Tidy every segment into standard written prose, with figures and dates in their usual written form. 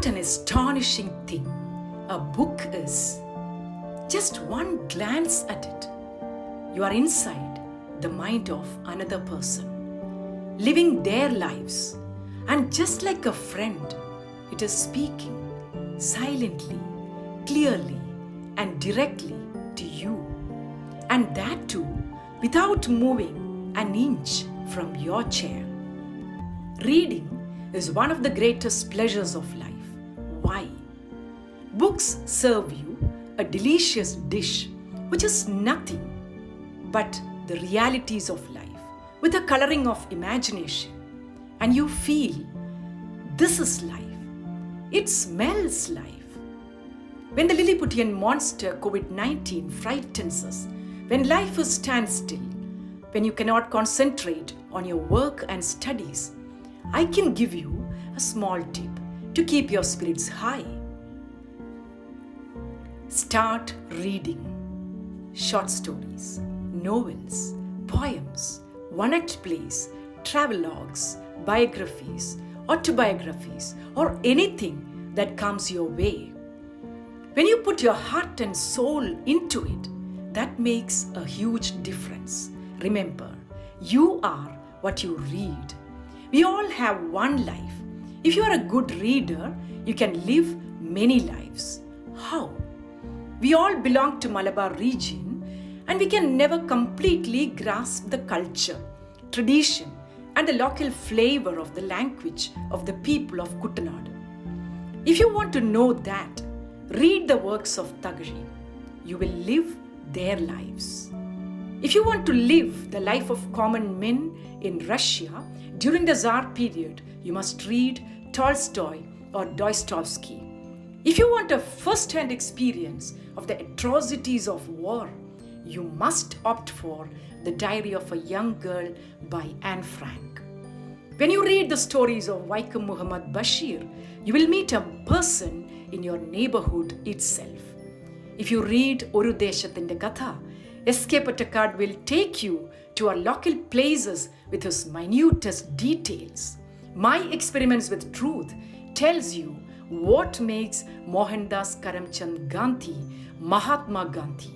What an astonishing thing a book is. Just one glance at it, you are inside the mind of another person, living their lives. And just like a friend, it is speaking silently, clearly, and directly to you. And that too, without moving an inch from your chair. Reading is one of the greatest pleasures of life. Why? Books serve you a delicious dish, which is nothing but the realities of life with a coloring of imagination. And you feel this is life. It smells life. When the Lilliputian monster COVID-19 frightens us, when life is standstill, when you cannot concentrate on your work and studies, I can give you a small tip to keep your spirits high. Start reading short stories, novels, poems, one-act plays, travelogues, biographies, autobiographies, or anything that comes your way. When you put your heart and soul into it, that makes a huge difference. Remember, you are what you read. We all have one life. If you are a good reader, you can live many lives. How? We all belong to Malabar region and we can never completely grasp the culture, tradition and the local flavor of the language of the people of Kuttanad. If you want to know that, read the works of Thagazhi. You will live their lives. If you want to live the life of common men in Russia during the Tsar period, you must read Tolstoy or Dostoevsky. If you want a first-hand experience of the atrocities of war, you must opt for The Diary of a Young Girl by Anne Frank. When you read the stories of Vaikom Muhammad Bashir, you will meet a person in your neighborhood itself. If you read Oru Deshathinte Katha, S.K. Pottekkatt will take you to our local places with his minutest details. My Experiments with Truth tells you what makes Mohandas Karamchand Gandhi Mahatma Gandhi.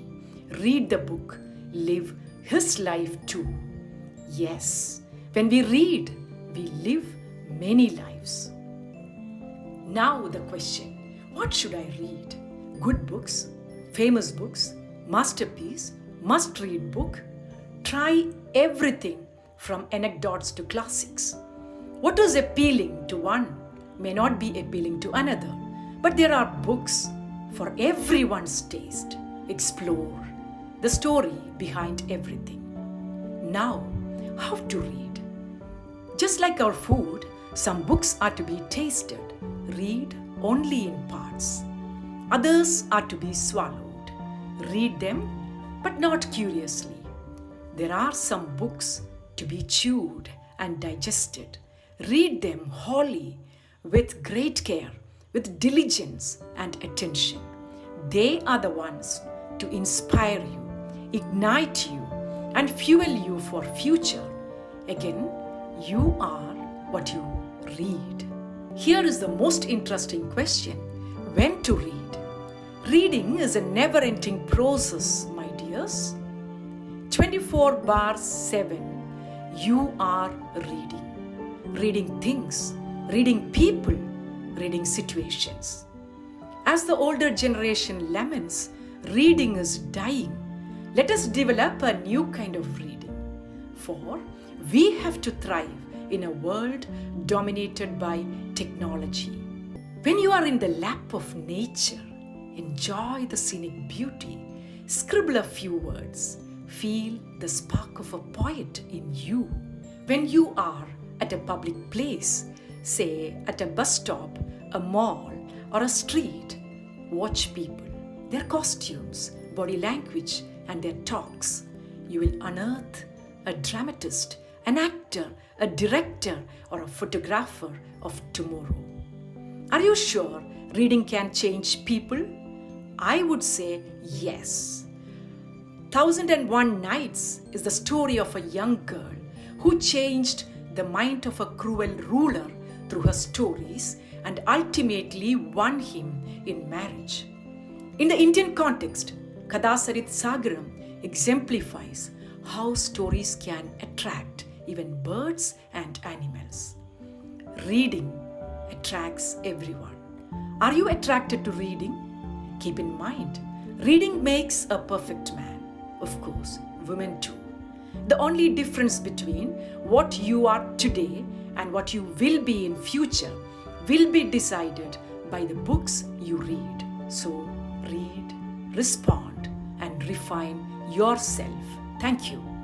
Read the book, live his life too. Yes, when we read, we live many lives. Now the question, what should I read? Good books, famous books, masterpiece, must-read book? Try everything from anecdotes to classics. What is appealing to one may not be appealing to another, but there are books for everyone's taste. Explore the story behind everything. Now, how to read? Just like our food, some books are to be tasted. Read only in parts. Others are to be swallowed. Read them, but not curiously. There are some books to be chewed and digested. Read them wholly, with great care, with diligence and attention. They are the ones to inspire you, ignite you, and fuel you for future. Again, you are what you read. Here is the most interesting question: when to read? Reading is a never-ending process, my dears. 24/7, you are reading. Reading things, reading people, reading situations. As the older generation laments, reading is dying. Let us develop a new kind of reading. For we have to thrive in a world dominated by technology. When you are in the lap of nature, enjoy the scenic beauty, scribble a few words, feel the spark of a poet in you. When you are at a public place, say at a bus stop, a mall, or a street, watch people, their costumes, body language, and their talks. You will unearth a dramatist, an actor, a director, or a photographer of tomorrow. Are you sure reading can change people? I would say yes. 1001 Nights is the story of a young girl who changed the mind of a cruel ruler through her stories and ultimately won him in marriage. In the Indian context, Kathasarit Sagaram exemplifies how stories can attract even birds and animals. Reading attracts everyone. Are you attracted to reading? Keep in mind, reading makes a perfect man. Of course, women too. The only difference between what you are today and what you will be in future will be decided by the books you read. So read, respond, and refine yourself. Thank you.